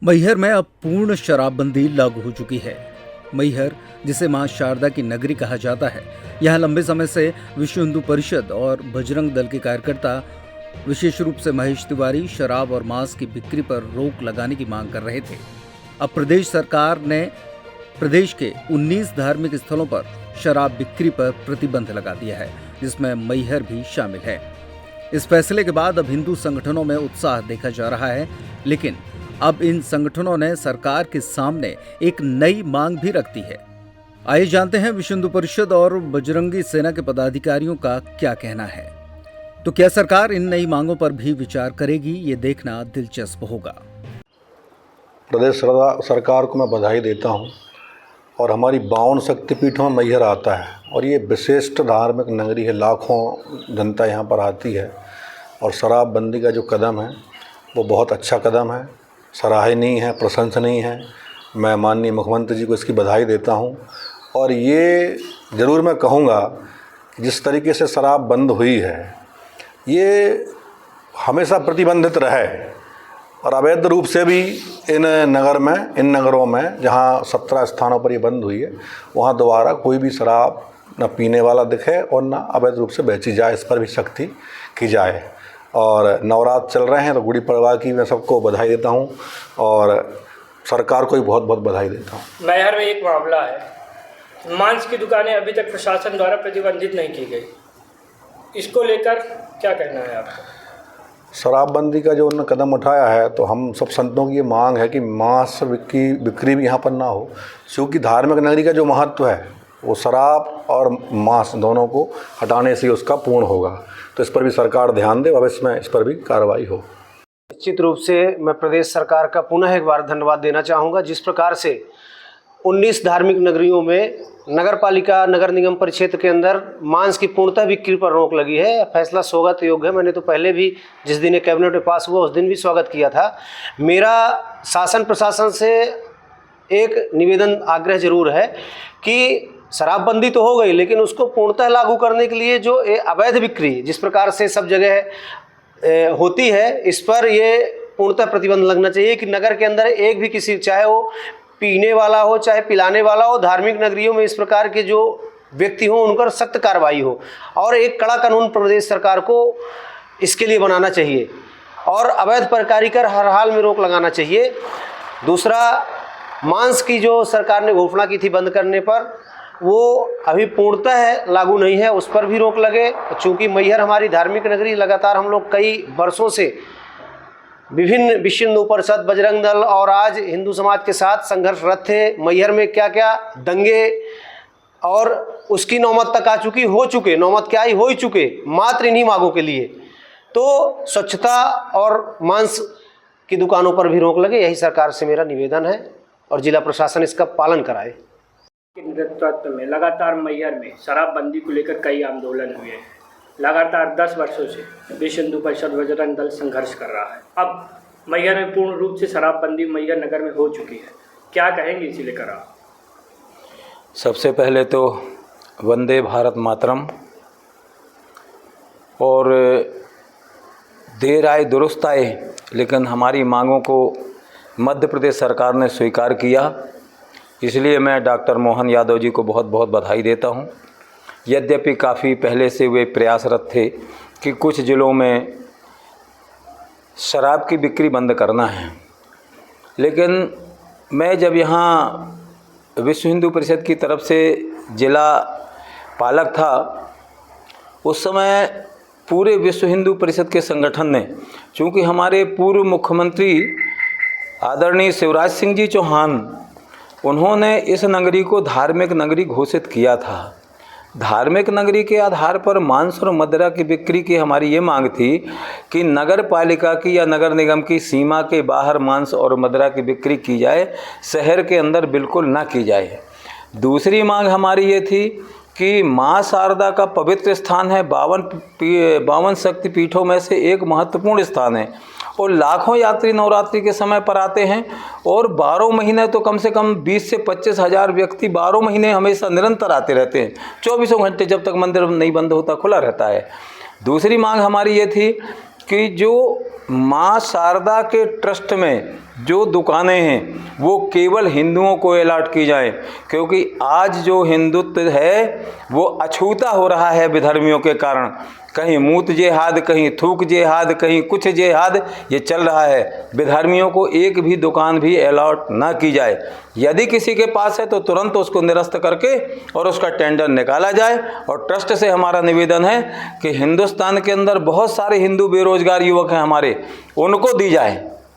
मैहर में अब पूर्ण शराबबंदी लागू हो चुकी है। मैहर, जिसे मां शारदा की नगरी कहा जाता है, यहाँ लंबे समय से विश्व हिंदू परिषद और बजरंग दल के कार्यकर्ता, विशेष रूप से महेश तिवारी, शराब और मांस की बिक्री पर रोक लगाने की मांग कर रहे थे। अब प्रदेश सरकार ने प्रदेश के 19 धार्मिक स्थलों पर शराब बिक्री पर प्रतिबंध लगा दिया है, जिसमें मैहर भी शामिल है। इस फैसले के बाद अब हिंदू संगठनों में उत्साह देखा जा रहा है, लेकिन अब इन संगठनों ने सरकार के सामने एक नई मांग भी रख दी है। आइए जानते हैं विश्व हिंदू परिषद और बजरंगी सेना के पदाधिकारियों का क्या कहना है। तो क्या सरकार इन नई मांगों पर भी विचार करेगी, ये देखना दिलचस्प होगा। प्रदेश सरकार को मैं बधाई देता हूं और हमारी 52 शक्तिपीठों में मैहर आता है और ये विशिष्ट धार्मिक नगरी है। लाखों जनता यहाँ पर आती है और शराबबंदी का जो कदम है वो बहुत अच्छा कदम है, सराहनीय है, प्रशंसनीय है। मैं माननीय मुख्यमंत्री जी को इसकी बधाई देता हूँ और ये ज़रूर मैं कहूँगा कि जिस तरीके से शराब बंद हुई है ये हमेशा प्रतिबंधित रहे और अवैध रूप से भी इन नगरों में जहाँ 17 स्थानों पर ये बंद हुई है वहाँ दोबारा कोई भी शराब न पीने वाला दिखे और न अवैध रूप से बेची जाए, इस पर भी सख्ती की जाए। और नवरात्र चल रहे हैं तो गुड़ी पड़वा की मैं सबको बधाई देता हूँ और सरकार को भी बहुत बहुत बधाई देता हूँ। मैहर में एक मामला है, मांस की दुकानें अभी तक प्रशासन द्वारा प्रतिबंधित नहीं की गई, इसको लेकर क्या कहना है आपका? शराबबंदी का जो उन्होंने कदम उठाया है तो हम सब संतों की ये मांग है कि मांस की बिक्री भी यहाँ पर ना हो, क्योंकि धार्मिक नगरी का जो महत्व है वो शराब और मांस दोनों को हटाने से उसका पूर्ण होगा। तो इस पर भी सरकार ध्यान दे, भविष्य में इस पर भी कार्रवाई हो। निश्चित रूप से मैं प्रदेश सरकार का पुनः एक बार धन्यवाद देना चाहूँगा। जिस प्रकार से 19 धार्मिक नगरियों में नगर पालिका नगर निगम परिक्षेत्र के अंदर मांस की पूर्णतः बिक्री पर रोक लगी है, फैसला स्वागत योग्य है। मैंने तो पहले भी जिस दिन कैबिनेट में पास हुआ उस दिन भी स्वागत किया था। मेरा शासन प्रशासन से एक निवेदन आग्रह जरूर है कि शराबबंदी तो हो गई, लेकिन उसको पूर्णतः लागू करने के लिए जो अवैध बिक्री जिस प्रकार से सब जगह होती है, इस पर ये पूर्णतः प्रतिबंध लगना चाहिए कि नगर के अंदर एक भी किसी, चाहे वो पीने वाला हो चाहे पिलाने वाला हो, धार्मिक नगरियों में इस प्रकार के जो व्यक्ति हों उन पर सख्त कार्रवाई हो और एक कड़ा कानून प्रदेश सरकार को इसके लिए बनाना चाहिए और अवैध प्रकारी कर हर हाल में रोक लगाना चाहिए। दूसरा, मांस की जो सरकार ने घोषणा की थी बंद करने पर, वो अभी पूर्णतः लागू नहीं है, उस पर भी रोक लगे। चूँकि मैहर हमारी धार्मिक नगरी, लगातार हम लोग कई वर्षों से विभिन्न विश्व हिंदू परिषद, बजरंग दल और आज हिंदू समाज के साथ संघर्षरत थे। मैहर में क्या क्या दंगे और उसकी नौबत तक आ चुकी, हो चुके, नौबत क्या ही हो ही चुके मात्र इन्हीं मांगों के लिए। तो स्वच्छता और मांस की दुकानों पर भी रोक लगे, यही सरकार से मेरा निवेदन है और जिला प्रशासन इसका पालन कराए। नेतृत्व में लगातार मैहर में शराबबंदी को लेकर कई आंदोलन हुए हैं। लगातार 10 वर्षों से विश्व हिंदू परिषद बजरंग दल संघर्ष कर रहा है। अब मैहर में पूर्ण रूप से शराबबंदी मैहर नगर में हो चुकी है, क्या कहेंगे इसी लेकर आप? सबसे पहले तो वंदे भारत मातरम, और देर आए दुरुस्त आए, लेकिन हमारी मांगों को मध्य प्रदेश सरकार ने स्वीकार किया, इसलिए मैं डॉक्टर मोहन यादव जी को बहुत बहुत बधाई देता हूं। यद्यपि काफ़ी पहले से वे प्रयासरत थे कि कुछ ज़िलों में शराब की बिक्री बंद करना है, लेकिन मैं जब यहाँ विश्व हिंदू परिषद की तरफ से जिला पालक था, उस समय पूरे विश्व हिंदू परिषद के संगठन ने, चूँकि हमारे पूर्व मुख्यमंत्री आदरणीय शिवराज सिंह जी चौहान, उन्होंने इस नगरी को धार्मिक नगरी घोषित किया था। धार्मिक नगरी के आधार पर मांस और मदिरा की बिक्री की हमारी ये मांग थी कि नगर पालिका की या नगर निगम की सीमा के बाहर मांस और मदिरा की बिक्री की जाए, शहर के अंदर बिल्कुल ना की जाए। दूसरी मांग हमारी ये थी कि माँ शारदा का पवित्र स्थान है, 52 शक्तिपीठों में से एक महत्वपूर्ण स्थान है और लाखों यात्री नवरात्रि के समय पर आते हैं और 12 महीने तो कम से कम 20 से 25 हज़ार व्यक्ति 12 महीने हमेशा निरंतर आते रहते हैं, 24 घंटे जब तक मंदिर नहीं बंद होता खुला रहता है। दूसरी मांग हमारी ये थी कि जो माँ शारदा के ट्रस्ट में जो दुकानें हैं वो केवल हिंदुओं को अलॉट की जाए, क्योंकि आज जो हिंदुत्व है वो अछूता हो रहा है विधर्मियों के कारण। कहीं मूत जेहाद, कहीं थूक जेहाद, कहीं कुछ जेहाद ये चल रहा है। विधर्मियों को एक भी दुकान भी अलॉट ना की जाए। यदि किसी के पास है तो तुरंत उसको निरस्त करके और उसका टेंडर निकाला जाए। और ट्रस्ट से हमारा निवेदन है कि हिंदुस्तान के अंदर बहुत सारे हिंदू बेरोजगार युवक हैं हमारे, उनको दी जाए।